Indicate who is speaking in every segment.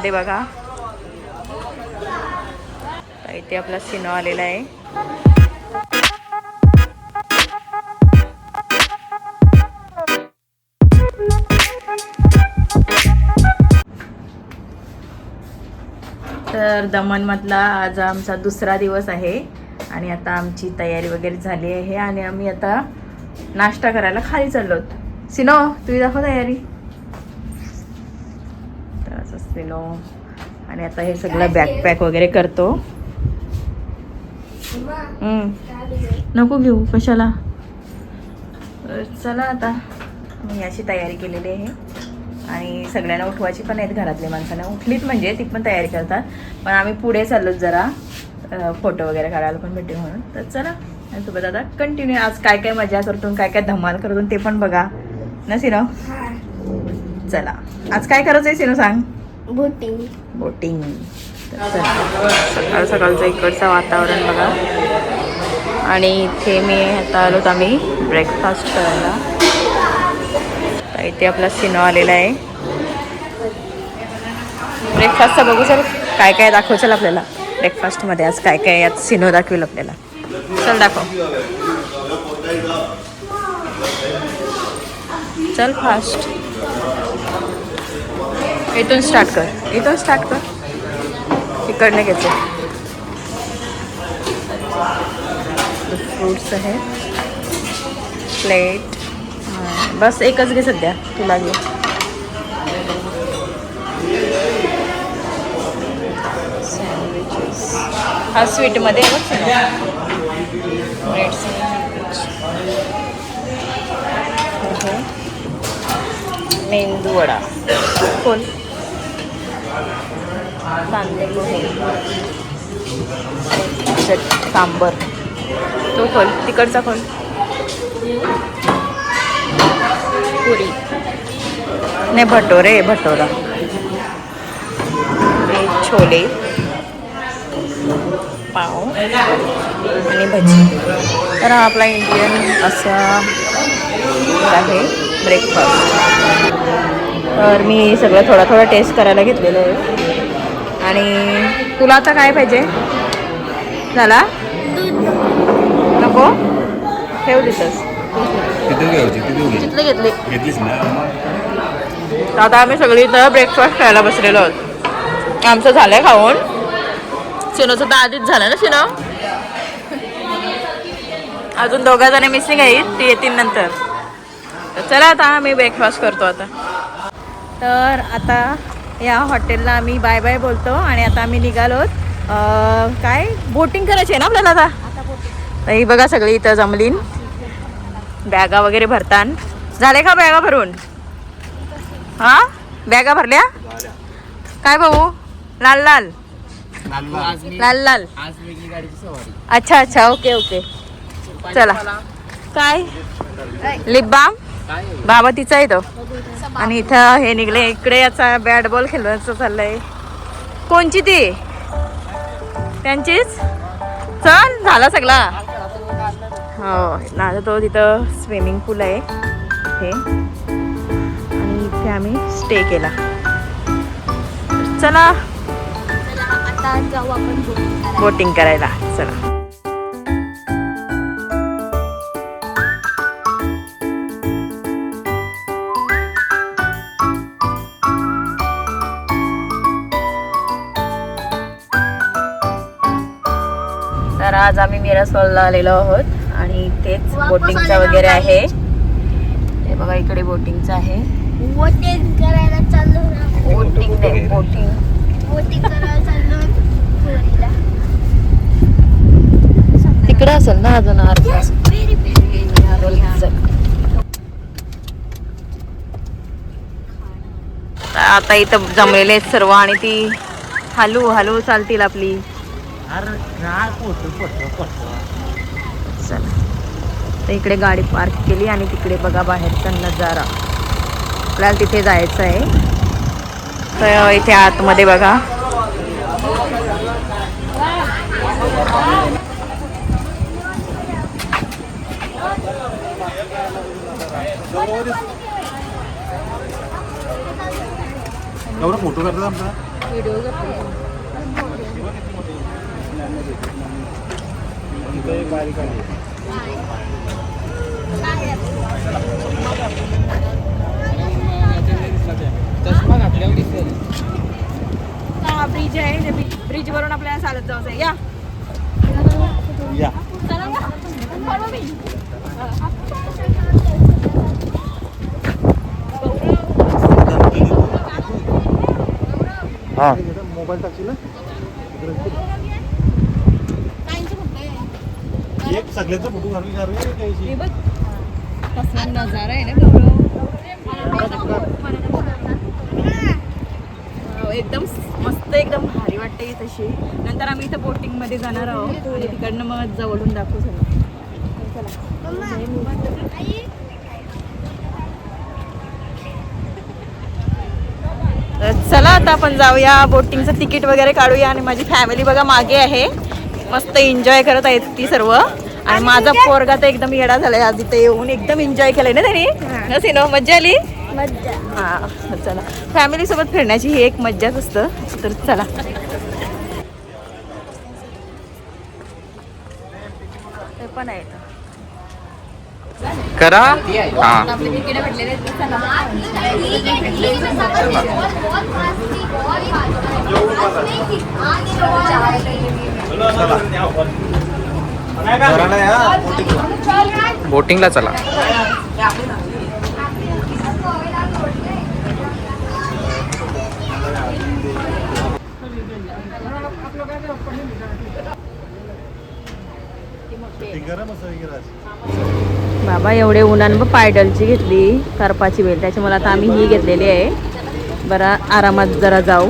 Speaker 1: मध्ये बघा, इथे आपला सिनो आलेला आहे. तर दमणमधला आज आमचा दुसरा दिवस आहे आणि आता आमची तयारी वगैरे झाली आहे आणि आम्ही आता नाश्ता करायला खाली चाललो. सिनो तुझी दाखव तयारी. तर असं सिनो आणि आता हे सगळं बॅकपॅक वगैरे करतो. नको घेऊ कशाला. चला आता मी अशी तयारी केलेली आहे आणि सगळ्यांना उठवायची पण आहेत घरातल्या माणसांना. उठलीत म्हणजे ती पण तयारी करतात, पण आम्ही पुढे चाललो जरा फोटो वगैरे काढायला पण भेटेल म्हणून. तर चला आणि सोबत आता कंटिन्यू आज काय काय मजा करतो, काय काय धमाल करतो ते पण बघा ना सिनो. चला आज काय करायचं आहे सिनो सांग. बोटिंग. सकाळ सकाळचं इकडचं वातावरण बघा. आणि इथे मी आता आलोत आम्ही ब्रेकफास्ट करायला. तर इथे आपला सिनो आलेला आहे. ब्रेकफास्टचा बघू सर काय काय दाखव. चल आपल्याला ब्रेकफास्टमध्ये आज काय काय यात सिनो दाखवेल आपल्याला. चल दाखव. चल फास्ट. इथून स्टार्ट कर. इकडनं घ्यायचं. फ्रूट्स आहेत, प्लेट. बस एकच घे सध्या, तुला घे. सँडविचेस हा स्वीटमध्ये बघ ब्रेड सँडविच. मेंदू वडा खोल. कांदे पोहे, सांबर तो खोल. तिकडचा खोल. पुरी नाही भटोरा. छोले, पाव आणि भजी. तर हा आपला इंडियन असा आहे ब्रेकफास्ट. तर मी सगळं थोडा टेस्ट करायला घेतलेलं आहे. आणि तुला आता काय पाहिजे. झाला नको ठेव दिसस. घेतलीस ना. आता आम्ही सगळी इथं ब्रेकफास्ट खायला बसलेलो आहोत. आमचं झालंय खाऊन. सिनोचं तर आधीच झालं ना सिनो. अजून 2 जण मिसिंग आहेत, ती येतील नंतर. तर चला आता आम्ही ब्रेकफास्ट करतो आता. तर आता या हॉटेलला आम्ही बाय बाय बोलतो आणि आता आम्ही निघालोत. काय बोटिंग करायची आहे ना आपल्याला आता. ही बघा सगळी इथं जमलीन. बॅगा वगैरे भरतान. झाले का बॅगा भरून. हा बॅगा भरल्या काय भाऊ. लाल. अच्छा ओके. चला काय लिप बाम बाबा तिचा आहे तो. आणि इथं हे निघले इकडे याचा बॅट बॉल खेळायचं चाललंय. कोणची ती त्यांचीच. चल झाला सगळा. हो ना तो तिथं स्विमिंग पूल आहे हे. आणि इथे आम्ही स्टे केला. चला आता जाऊ आपण बोटिंग करायला. चला तर आज आम्ही मिरासोलला आलेलो आहोत आणि तेच बोटिंगचं वगैरे आहे. हे बघा इकडे बोटिंगचं आहे.
Speaker 2: बोटिंग करायला चाललो. बोटिंग करायला चाललो.
Speaker 1: तिकडे असेल ना अजून अर्धा. आता इथं जमलेले आहेत सर्व आणि ती हलू चालतील आपली. चला तर इकडे गाडी पार्क केली आणि तिकडे बघा बाहेरचा नजारा. आपल्याला तिथे जायचं आहे. तर इथे आतमध्ये बघा
Speaker 3: एवढा फोटो करतात आमचा.
Speaker 1: व्हिडिओ करतो.
Speaker 3: चष्मा घातल्यावर दिसेल.
Speaker 1: हा ब्रिज आहे, ब्रिज वरून आपल्याला चालत जायचं आहे. या चला ना.
Speaker 4: हा मोबाईल टाकशील एक सगळ्याचा फोटो
Speaker 1: हे बघ कसला नजारा आहे ना गौरव. एकदम मस्त, एकदम भारी वाटते तशी. नंतर आम्ही इथं बोटिंग मध्ये जाणार आहोत आणि तिकडनं मग जवळून दाखवू सगळं. चला आता आपण जाऊया, बोटिंगचं तिकीट वगैरे काढूया. आणि माझी फॅमिली बघा मागे आहे, मस्त एन्जॉय करत आहेत ती सर्व. आणि माझा पोरगा तर एकदम येडा झालाय आज इथे येऊन, एकदम एन्जॉय केलंय ना त्यांनी. नसे ना, मज्जा आली. हा चला, फॅमिली सोबत फिरण्याची ही एक मज्जाच असतं. तर चला ते पण आहे
Speaker 3: करा. हा
Speaker 1: आपले तिकीट भेटलेले आहेत.
Speaker 3: बोटिंगला चला.
Speaker 1: बाबा एवढे उन्हानं पायडलची घेतली करपाची वेल, त्याच्यामुळे आता आम्ही ही घेतलेली आहे. बरं आरामात जरा जाऊ.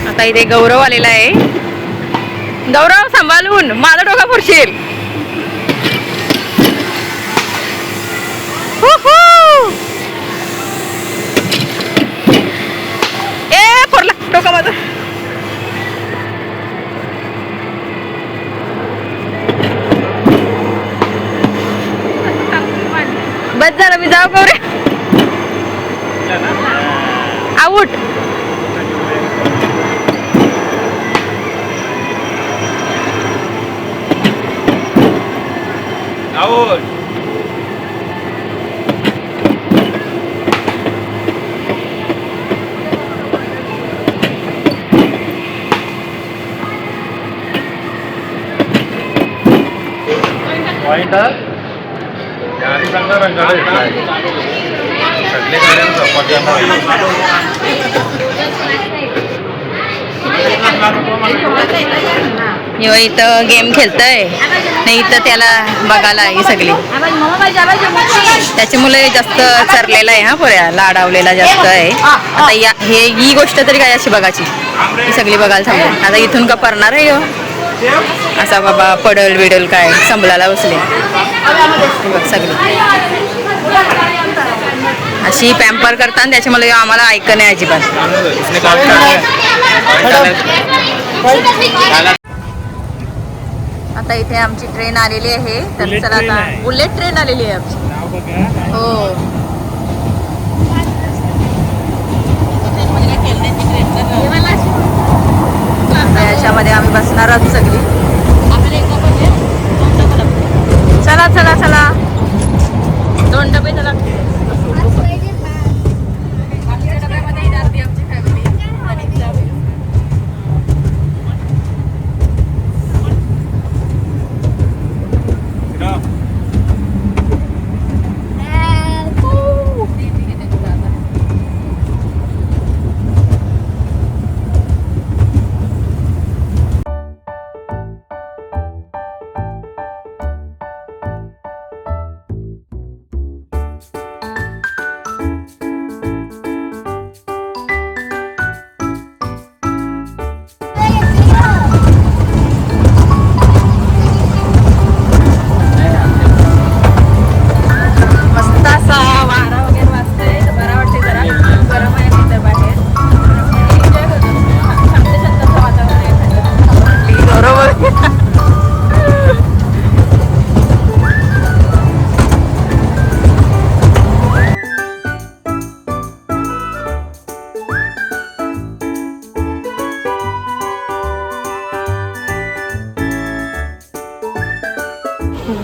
Speaker 1: आता इथे गौरव आलेला आहे. गौरव सांभाळून, माझा डोका फोडशील. ए फोडला डोका माझा. बस झालं, मी जाऊ गौरे. आऊट.
Speaker 3: आउट.
Speaker 4: पॉइंट यारी चांगला रंगाला घेतलाय. सगळे गाड्यांचा
Speaker 1: किंवा इथं गेम खेळतय नाही, इथं त्याला बघायला ही सगळी त्याची मुलं जास्त चरलेला आहे. हा पोऱ्या लाडावलेला जास्त आहे. आता या ही गोष्ट तरी काय अशी बघायची, ही सगळी बघायला थांबली. आता इथून का पडणार आहे असा बाबा, पडल बिडल काय संभलाला बसले सगळी अशी पॅम्पर करतात. त्याच्यामुळे आम्हाला ऐकणं नाही अजिबात. आता इथे आमची ट्रेन आलेली आहे. तर चला आता बुलेट ट्रेन आलेली आहे आमची. हो, याच्यामध्ये आम्ही बसणार आहोत सगळी. चला चला चला, 2 डबे चला.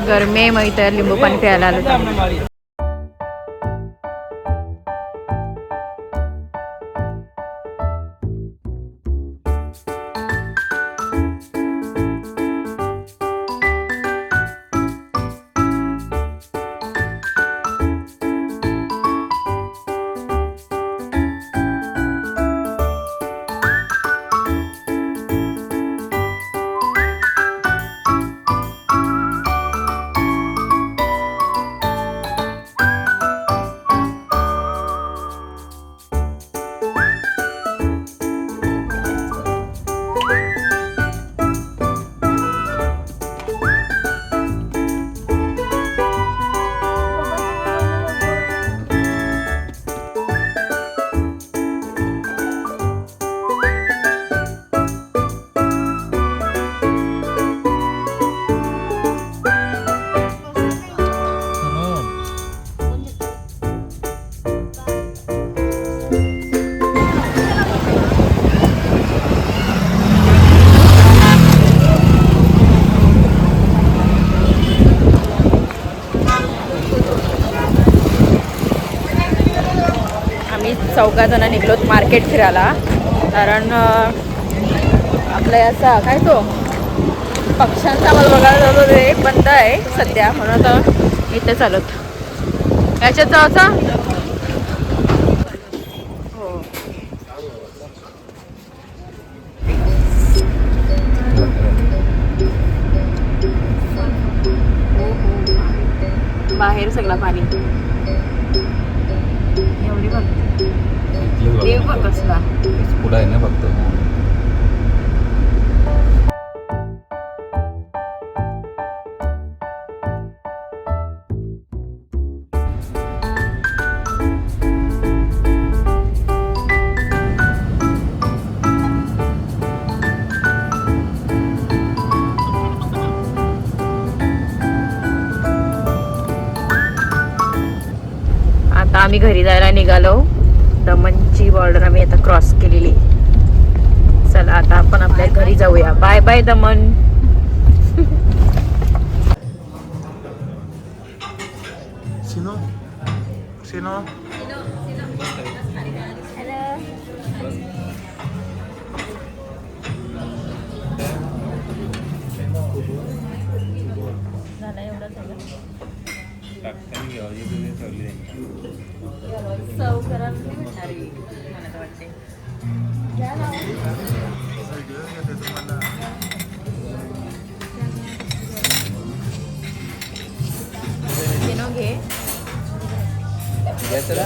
Speaker 1: गरमी आहे, मग इथं लिंबू पाणी प्यायला आलो. चौघा जण निघलोत मार्केट फिरायला. कारण आपल्या याचा काय तो पक्ष्यांचा आम्हाला बघायला जातो, ते बंद आहे सध्या, म्हणून आता इथे चालत. याच्यात जायचा हो. बाहेर सगळा पाणी एवढी बघ देव बघ कसला
Speaker 3: पुढं आहे ना फक्त.
Speaker 1: आता आम्ही घरी जायला निघालो. दमनची बॉर्डर आम्ही आता क्रॉस केलेली. चला आता आपण आपल्या घरी जाऊया. बाय बाय दमन.
Speaker 4: सिनो सिनो
Speaker 1: घे
Speaker 3: घ्या चला.